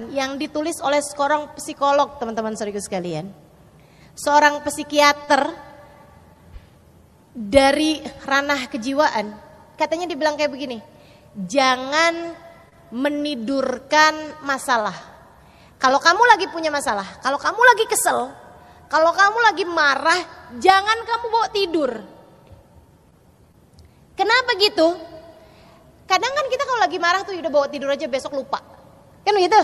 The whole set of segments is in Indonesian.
yang ditulis oleh seorang psikolog, teman-teman saudaraku sekalian. Seorang psikiater dari ranah kejiwaan. Katanya dibilang kayak begini, jangan menidurkan masalah. Kalau kamu lagi punya masalah, kalau kamu lagi kesel, kalau kamu lagi marah, jangan kamu bawa tidur. Kenapa gitu? Kadang kan kita kalau lagi marah tuh udah bawa tidur aja, besok lupa. Kan begitu?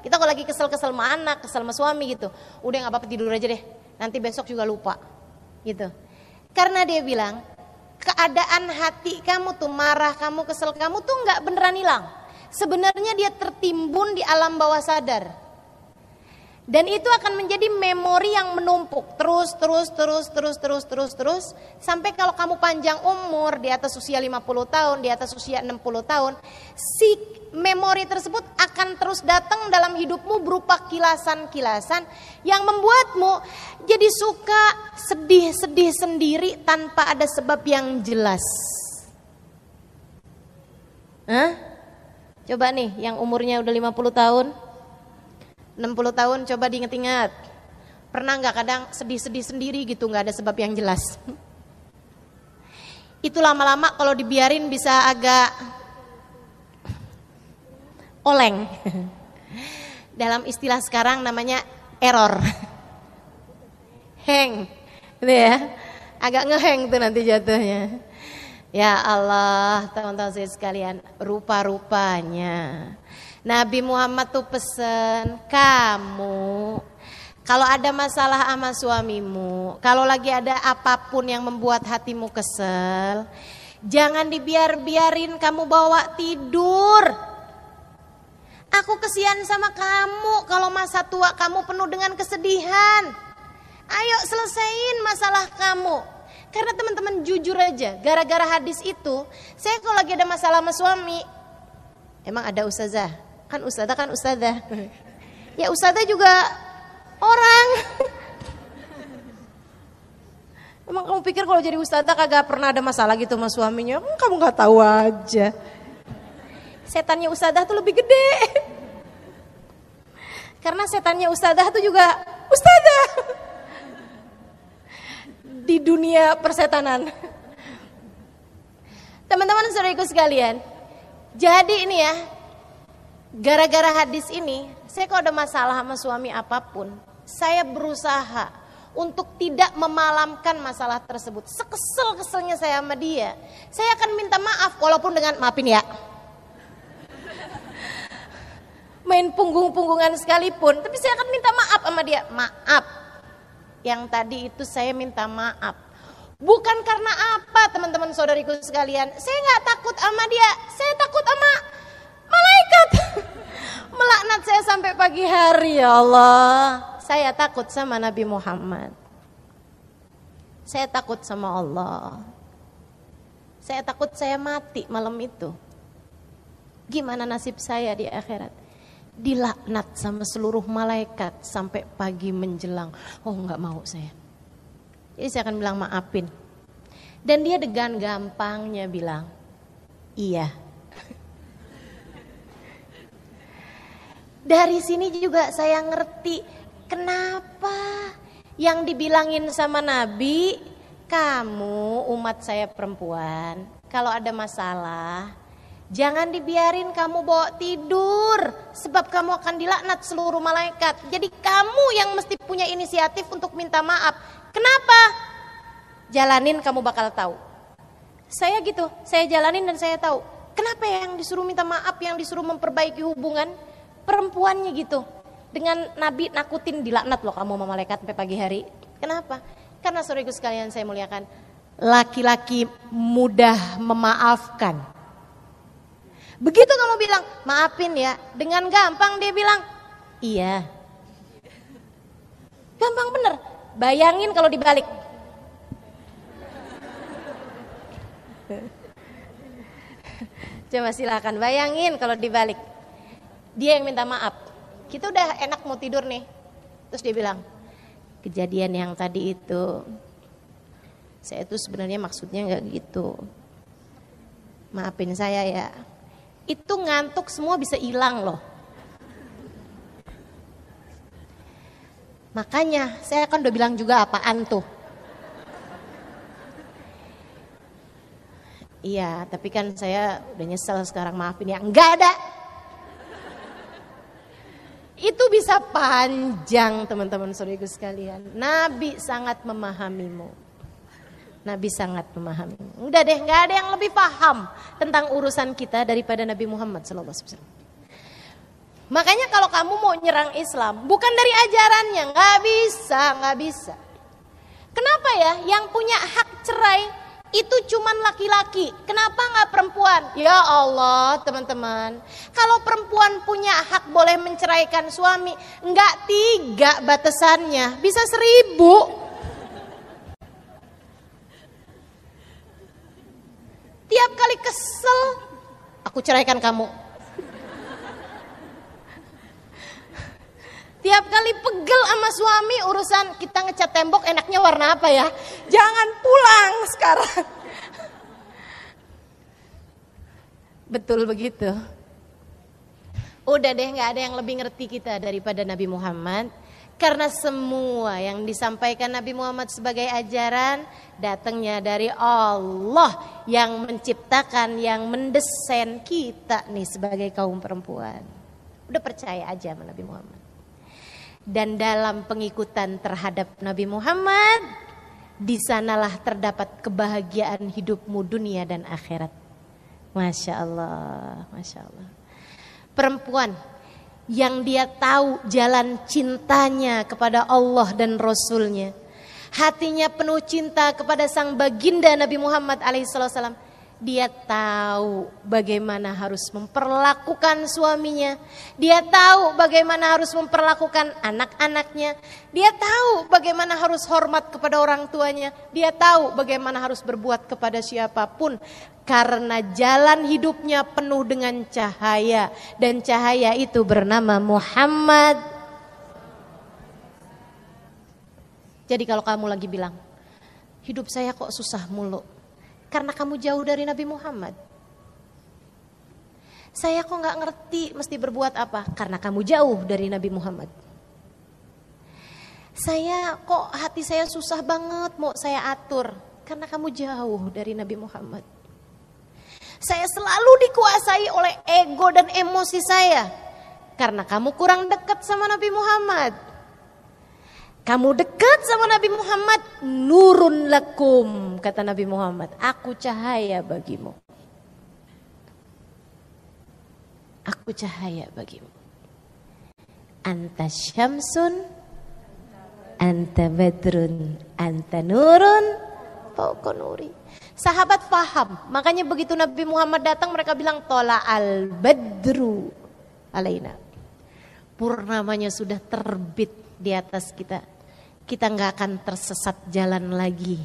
Kita kalau lagi kesel-kesel sama anak, kesel sama suami gitu, udah gak apa-apa tidur aja deh, nanti besok juga lupa gitu. Karena dia bilang, keadaan hati kamu tuh marah, kamu kesel, kamu tuh gak beneran hilang. Sebenarnya dia tertimbun di alam bawah sadar. Dan itu akan menjadi memori yang menumpuk terus sampai kalau kamu panjang umur di atas usia 50 tahun, di atas usia 60 tahun, si memori tersebut akan terus datang dalam hidupmu berupa kilasan-kilasan yang membuatmu jadi suka sedih-sedih sendiri tanpa ada sebab yang jelas. Coba nih yang umurnya udah 50 tahun, 60 tahun, coba diinget-inget. Pernah gak kadang sedih-sedih sendiri gitu, gak ada sebab yang jelas? Itu lama-lama kalau dibiarin bisa agak oleng. Dalam istilah sekarang namanya error. Hang, gitu ya. Agak ngeheng tuh nanti jatuhnya. Ya Allah, teman-teman saya sekalian, rupa-rupanya Nabi Muhammad tuh pesen, kamu kalau ada masalah sama suamimu, kalau lagi ada apapun yang membuat hatimu kesel, jangan dibiarin kamu bawa tidur. Aku kesian sama kamu kalau masa tua kamu penuh dengan kesedihan. Ayo selesaiin masalah kamu. Karena teman-teman jujur aja, gara-gara hadis itu, saya kalau lagi ada masalah sama suami, emang ada ustazah? Kan ustazah. Ya ustazah juga orang. Emang kamu pikir kalau jadi ustazah kagak pernah ada masalah gitu sama suaminya? Kamu gak tahu aja. Setannya ustazah tuh lebih gede. Karena setannya ustazah tuh juga ustazah. Di dunia persetanan. Teman-teman saudaraku sekalian, jadi ini ya, gara-gara hadis ini, saya kalau ada masalah sama suami apapun, saya berusaha untuk tidak memalamkan masalah tersebut. Sekesel-keselnya saya sama dia, saya akan minta maaf walaupun dengan maafin ya. Main punggung-punggungan sekalipun, tapi saya akan minta maaf sama dia. Maaf, yang tadi itu saya minta maaf. Bukan karena apa teman-teman saudariku sekalian, saya gak takut sama dia, saya takut sama malaikat. Melaknat saya sampai pagi hari, ya Allah. Saya takut sama Nabi Muhammad. Saya takut sama Allah. Saya takut saya mati malam itu. Gimana nasib saya di akhirat? Dilaknat sama seluruh malaikat sampai pagi menjelang. Oh gak mau saya. Jadi saya akan bilang maafin. Dan dia dengan gampangnya bilang, iya. Dari sini juga saya ngerti kenapa yang dibilangin sama Nabi, kamu umat saya perempuan, kalau ada masalah, jangan dibiarin kamu bawa tidur, sebab kamu akan dilaknat seluruh malaikat. Jadi kamu yang mesti punya inisiatif untuk minta maaf. Kenapa? Jalanin kamu bakal tahu. Saya gitu, saya jalanin dan saya tahu. Kenapa yang disuruh minta maaf, yang disuruh memperbaiki hubungan? Perempuannya gitu. Dengan Nabi nakutin dilaknat loh kamu sama malaikat sampai pagi hari. Kenapa? Karena saudaraku sekalian saya muliakan, laki-laki mudah memaafkan. Begitu kamu bilang, maafin ya, dengan gampang dia bilang, iya. Gampang bener. Bayangin kalau dibalik. Coba silakan bayangin kalau dibalik. Dia yang minta maaf. Kita udah enak mau tidur nih. Terus dia bilang, kejadian yang tadi itu, saya tuh sebenarnya maksudnya gak gitu. Maafin saya ya. Itu ngantuk semua bisa hilang loh. Makanya saya kan udah bilang juga apaan tuh. Iya, tapi kan saya udah nyesel sekarang, maafin ya. Enggak ada. Itu bisa panjang teman-teman saudaraku sekalian. Nabi sangat memahamimu. Nabi sangat memahamimu. Udah deh, enggak ada yang lebih paham tentang urusan kita daripada Nabi Muhammad SAW. Makanya kalau kamu mau nyerang Islam, bukan dari ajarannya, nggak bisa. Kenapa ya? Yang punya hak cerai itu cuman laki-laki. Kenapa nggak perempuan? Ya Allah, teman-teman. Kalau perempuan punya hak boleh menceraikan suami, nggak 3 batasannya, bisa 1000. Tiap kali kesel, aku ceraikan kamu. Tiap kali pegel sama suami urusan kita ngecat tembok enaknya warna apa ya? Jangan pulang sekarang. Betul begitu. Udah deh, gak ada yang lebih ngerti kita daripada Nabi Muhammad. Karena semua yang disampaikan Nabi Muhammad sebagai ajaran datangnya dari Allah yang menciptakan, yang mendesain kita nih sebagai kaum perempuan. Udah percaya aja sama Nabi Muhammad. Dan dalam pengikutan terhadap Nabi Muhammad, di sanalah terdapat kebahagiaan hidupmu dunia dan akhirat. Masya Allah, Masya Allah. Perempuan yang dia tahu jalan cintanya kepada Allah dan Rasulnya, hatinya penuh cinta kepada sang baginda Nabi Muhammad alaihissalam. Dia tahu bagaimana harus memperlakukan suaminya. Dia tahu bagaimana harus memperlakukan anak-anaknya. Dia tahu bagaimana harus hormat kepada orang tuanya. Dia tahu bagaimana harus berbuat kepada siapapun. Karena jalan hidupnya penuh dengan cahaya. Dan cahaya itu bernama Muhammad. Jadi kalau kamu lagi bilang, hidup saya kok susah mulu. Karena kamu jauh dari Nabi Muhammad. Saya kok gak ngerti mesti berbuat apa. Karena kamu jauh dari Nabi Muhammad. Saya kok hati saya susah banget mau saya atur. Karena kamu jauh dari Nabi Muhammad. Saya selalu dikuasai oleh ego dan emosi saya. Karena kamu kurang dekat sama Nabi Muhammad. Kamu dekat sama Nabi Muhammad, nurun lakum, kata Nabi Muhammad, aku cahaya bagimu. Aku cahaya bagimu. Anta syamsun, anta badrun, anta nurun, fauqa nuri. Sahabat paham, makanya begitu Nabi Muhammad datang mereka bilang tola al badru alaina. Purnamanya sudah terbit di atas kita. Kita nggak akan tersesat jalan lagi.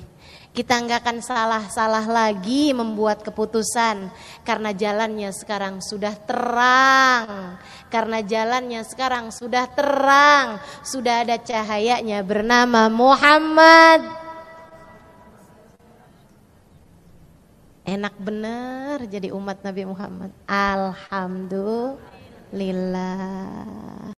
Kita nggak akan salah-salah lagi membuat keputusan. Karena jalannya sekarang sudah terang. Karena jalannya sekarang sudah terang. Sudah ada cahayanya bernama Muhammad. Enak bener jadi umat Nabi Muhammad. Alhamdulillah.